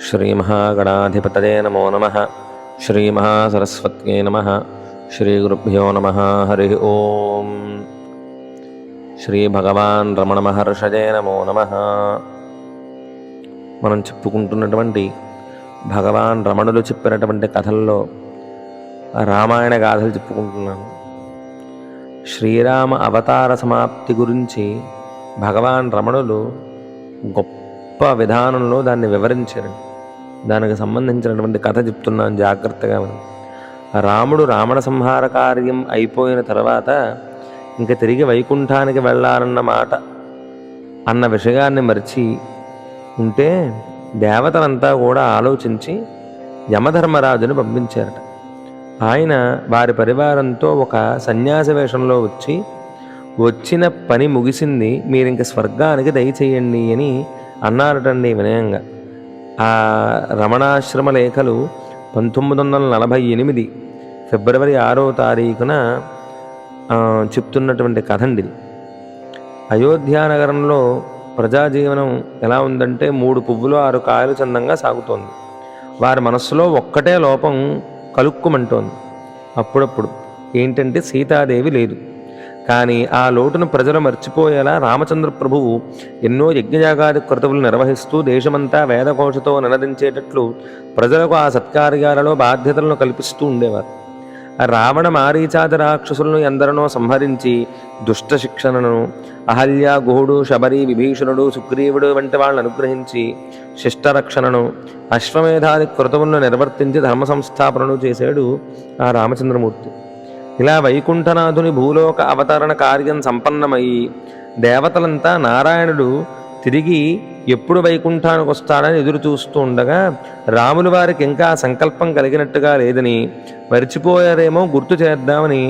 श्रीमहागणाधिपतये नमो नमः। श्रीमहासरस्वत्यै नमः। श्रीगुरुभ्यो नमः। हरिः ओं। శ్రీభగవాన్ రమణ మహర్షయే నమో నమః. మనం చెప్పుకుంటున్నటువంటి భగవాన్ రమణులు చెప్పినటువంటి కథల్లో రామాయణ గాథలు చెప్పుకుంటున్నాను. శ్రీరామ అవతార సమాప్తి గురించి భగవాన్ రమణులు గొప్ప విధానంలో దాన్ని వివరించారు. దానికి సంబంధించినటువంటి కథ చెప్తున్నాను, జాగ్రత్తగా విను. రాముడు రావణ సంహార కార్యం అయిపోయిన తర్వాత ఇంక తిరిగి వైకుంఠానికి వెళ్ళాలన్న మాట అన్న విషయాన్ని మరిచి ఉంటే దేవతలంతా కూడా ఆలోచించి యమధర్మరాజుని పంపించారట. ఆయన వారి పరివారంతో ఒక సన్యాస వేషంలో వచ్చిన పని ముగిసింది, మీరింక స్వర్గానికి దయచేయండి అని అన్నారటండి వినయంగా. ఆ రమణాశ్రమ లేఖలు 1948 ఫిబ్రవరి 6వ తారీఖున చెప్తున్నటువంటి కథ అండి. అయోధ్యానగరంలో ప్రజాజీవనం ఎలా ఉందంటే 3 పువ్వులు 6 కాయలు చందంగా సాగుతోంది. వారి మనస్సులో ఒక్కటే లోపం కలుక్కుమంటోంది. అప్పుడప్పుడు ఏంటంటే సీతాదేవి లేదు. కానీ ఆ లోటును ప్రజలు మర్చిపోయేలా రామచంద్ర ప్రభువు ఎన్నో యజ్ఞయాగాది క్రతువులు నిర్వహిస్తూ దేశమంతా వేదఘోషతో నినదించేటట్లు ప్రజలకు ఆ సత్కార్యాలలో బాధ్యతలను కల్పిస్తూ ఉండేవారు. రావణ మారీచాది రాక్షసులను ఎందరినో సంహరించి దుష్ట శిక్షణను అహల్య, గుహుడు, శబరి, విభీషణుడు, సుగ్రీవుడు వంటి వాళ్ళను అనుగ్రహించి శిష్టరక్షణను అశ్వమేధాది క్రతువులను నిర్వర్తించి ధర్మ సంస్థాపనను చేశాడు ఆ రామచంద్రమూర్తి. ఇలా వైకుంఠనాథుని భూలోక అవతరణ కార్యం సంపన్నమయ్యి దేవతలంతా నారాయణుడు తిరిగి ఎప్పుడు వైకుంఠానికి వస్తాడని ఎదురు చూస్తూ ఉండగా రాములు వారికి ఇంకా సంకల్పం కలిగినట్టుగా లేదని, మరిచిపోయారేమో గుర్తు చేద్దామని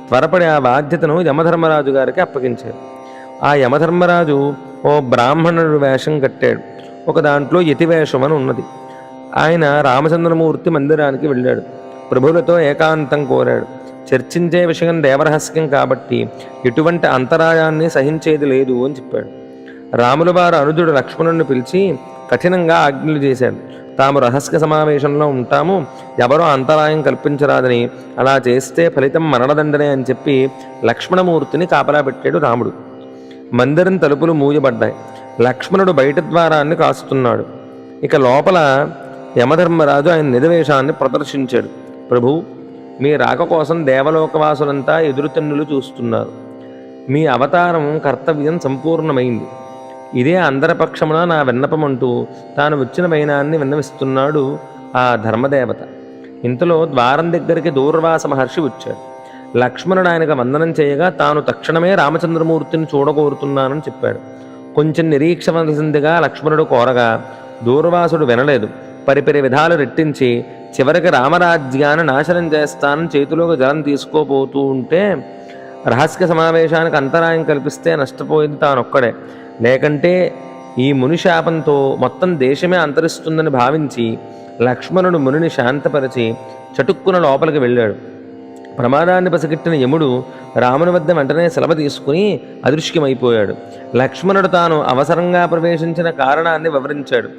త్వరపడి ఆ బాధ్యతను యమధర్మరాజు గారికి అప్పగించారు. ఆ యమధర్మరాజు ఓ బ్రాహ్మణుడు వేషం కట్టాడు. ఒక దాంట్లో యతి వేషం అని ఉన్నది. ఆయన రామచంద్రమూర్తి మందిరానికి వెళ్ళాడు. ప్రభువులతో ఏకాంతం కోరాడు. చర్చించే విషయం దేవరహస్యం కాబట్టి ఎటువంటి అంతరాయాన్ని సహించేది లేదు అని చెప్పాడు. రాముల వారు అనుజుడు లక్ష్మణుడిని పిలిచి కఠినంగా ఆజ్ఞలు చేశాడు. తాము రహస్య సమావేశంలో ఉంటాము, ఎవరో అంతరాయం కల్పించరాదని, అలా చేస్తే ఫలితం మరణదండనే అని చెప్పి లక్ష్మణమూర్తిని కాపలా పెట్టాడు రాముడు. మందిరం తలుపులు మూయబడ్డాయి. లక్ష్మణుడు బయట ద్వారాన్ని కాస్తున్నాడు. ఇక లోపల యమధర్మరాజు ఆయన నిజవేషాన్ని ప్రదర్శించాడు. ప్రభు, మీ రాక కోసం దేవలోకవాసులంతా ఎదురుతన్నులు చూస్తున్నారు. మీ అవతారం కర్తవ్యం సంపూర్ణమైంది. ఇదే అందరపక్షమున నా విన్నపం అంటూ తాను వచ్చిన వైనాన్ని విన్నవిస్తున్నాడు ఆ ధర్మదేవత. ఇంతలో ద్వారం దగ్గరికి దూర్వాస మహర్షి వచ్చాడు. లక్ష్మణుడు ఆయనకు వందనం చేయగా తాను తక్షణమే రామచంద్రమూర్తిని చూడగోరుతున్నానని చెప్పాడు. కొంచెం నిరీక్షవలసిందిగా లక్ష్మణుడు కోరగా దూర్వాసుడు వినలేదు. పరిపరి విధాలు రెట్టించి చివరికి రామరాజ్యాన్ని నాశనం చేస్తానని చేతిలోకి జలం తీసుకోపోతూ ఉంటే రహస్య సమావేశానికి అంతరాయం కల్పిస్తే నష్టపోయింది తానొక్కడే. లేకంటే ఈ ముని శాపంతో మొత్తం దేశమే అంతరిస్తుందని భావించి లక్ష్మణుడు మునిని శాంతపరిచి చటుక్కున లోపలికి వెళ్ళాడు. ప్రమాదాన్ని పసిగట్టిన యముడు రాముని వద్ద వెంటనే సెలవు తీసుకుని అదృశ్యమైపోయాడు. లక్ష్మణుడు తాను అవసరంగా ప్రవేశించిన కారణాన్ని వివరించాడు.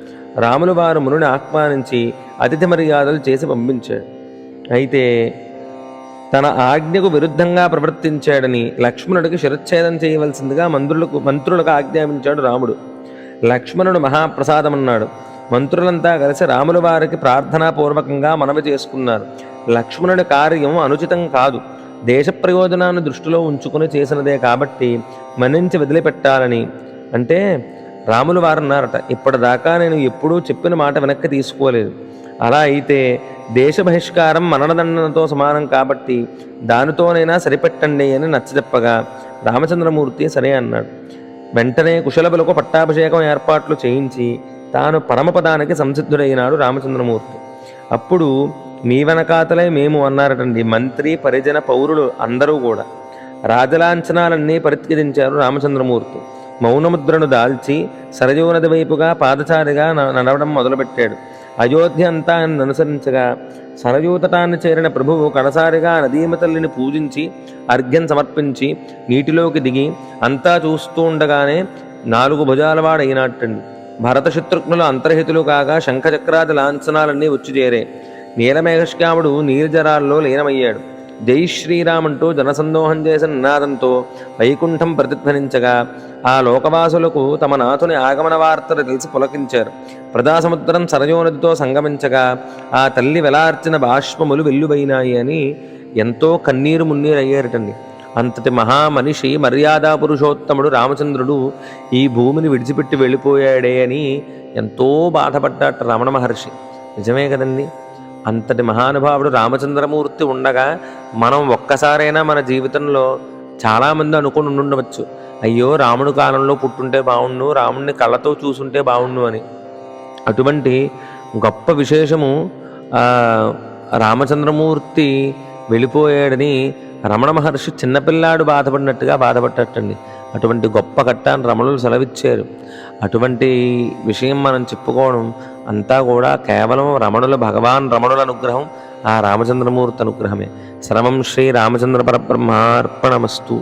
రాములు వారు మునిని ఆహ్వానించి అతిథి మర్యాదలు చేసి పంపించాడు. అయితే తన ఆజ్ఞకు విరుద్ధంగా ప్రవర్తించాడని లక్ష్మణుడికి శిరచ్ఛేదం చేయవలసిందిగా మంత్రులకు ఆజ్ఞాపించాడు రాముడు. లక్ష్మణుడు మహాప్రసాదమన్నాడు. మంత్రులంతా కలిసి రాముల వారికి ప్రార్థనాపూర్వకంగా మనవి చేసుకున్నారు. లక్ష్మణుడి కార్యం అనుచితం కాదు, దేశ ప్రయోజనాన్ని దృష్టిలో ఉంచుకుని చేసినదే కాబట్టి మన్నించి వదిలిపెట్టాలని అంటే రాములు వారు అన్నారట, ఇప్పటిదాకా నేను ఎప్పుడూ చెప్పిన మాట వెనక్కి తీసుకోలేదు. అలా అయితే దేశ బహిష్కారం మరణదండనతో సమానం కాబట్టి దానితోనైనా సరిపెట్టండి అని నచ్చజెప్పగా రామచంద్రమూర్తి సరే అన్నాడు. వెంటనే కుశలబులకు పట్టాభిషేకం ఏర్పాట్లు చేయించి తాను పరమపదానికి సంసిద్ధుడైనాడు రామచంద్రమూర్తి. అప్పుడు మీ వెనకాతలే మేము అన్నారటండి మంత్రి, పరిజన, పౌరులు అందరూ కూడా. రాజలాంఛనాలన్నీ పరిత్యజించారు రామచంద్రమూర్తి. మౌనముద్రను దాల్చి సరయోనది వైపుగా పాదచారిగా నడవడం మొదలుపెట్టాడు. అయోధ్య అంతా ఆయన అనుసరించగా సరయూతటాన్ని చేరిన ప్రభువు కడసారిగా నదీమ తల్లిని పూజించి అర్ఘ్యం సమర్పించి నీటిలోకి దిగి అంతా చూస్తూ ఉండగానే 4 భుజాలవాడైనట్టండి. భరత శత్రుఘ్నులు అంతర్హితులు కాగా శంఖచక్రాది లాంఛనాలన్నీ వచ్చి చేరే. నీలమేఘశ్యాముడు నీర్జరాల్లో లీనమయ్యాడు. జై శ్రీరామ్ అంటూ జనసందోహం చేసిన నినాదంతో వైకుంఠం ప్రతిధ్వనించగా ఆ లోకవాసులకు తమ నాథుని ఆగమన వార్తలు తెలిసి పులకించారు. ప్రజాసముద్రం సరయోనదితో సంగమించగా ఆ తల్లి వెలార్చిన బాష్పములు వెల్లువైనాయి అని ఎంతో కన్నీరు మున్నీరు అయ్యారటండి. అంతటి మహామనిషి మర్యాదా పురుషోత్తముడు రామచంద్రుడు ఈ భూమిని విడిచిపెట్టి వెళ్ళిపోయాడే అని ఎంతో బాధపడ్డాట రమణ మహర్షి. నిజమే కదండి. అంతటి మహానుభావుడు రామచంద్రమూర్తి ఉండగా మనం ఒక్కసారైనా మన జీవితంలో చాలామంది అనుకుని ఉండవచ్చు, అయ్యో రాముడు కాలంలో పుట్టుంటే బాగుండు, రాముడిని కళ్ళతో చూసుంటే బాగుండు అని. అటువంటి గొప్ప విశేషము రామచంద్రమూర్తి వెళ్ళిపోయాడని రమణ మహర్షి చిన్నపిల్లాడు బాధపడినట్టుగా బాధపడ్డట్టండి. అటువంటి గొప్ప ఘట్టాన్ని రమణులు సెలవిచ్చారు. అటువంటి విషయం మనం చెప్పుకోవడం అంతా కూడా కేవలం భగవాన్ రమణుల అనుగ్రహం, ఆ రామచంద్రమూర్తి అనుగ్రహమే. సర్వం శ్రీ రామచంద్ర పరబ్రహ్మార్పణమస్తు.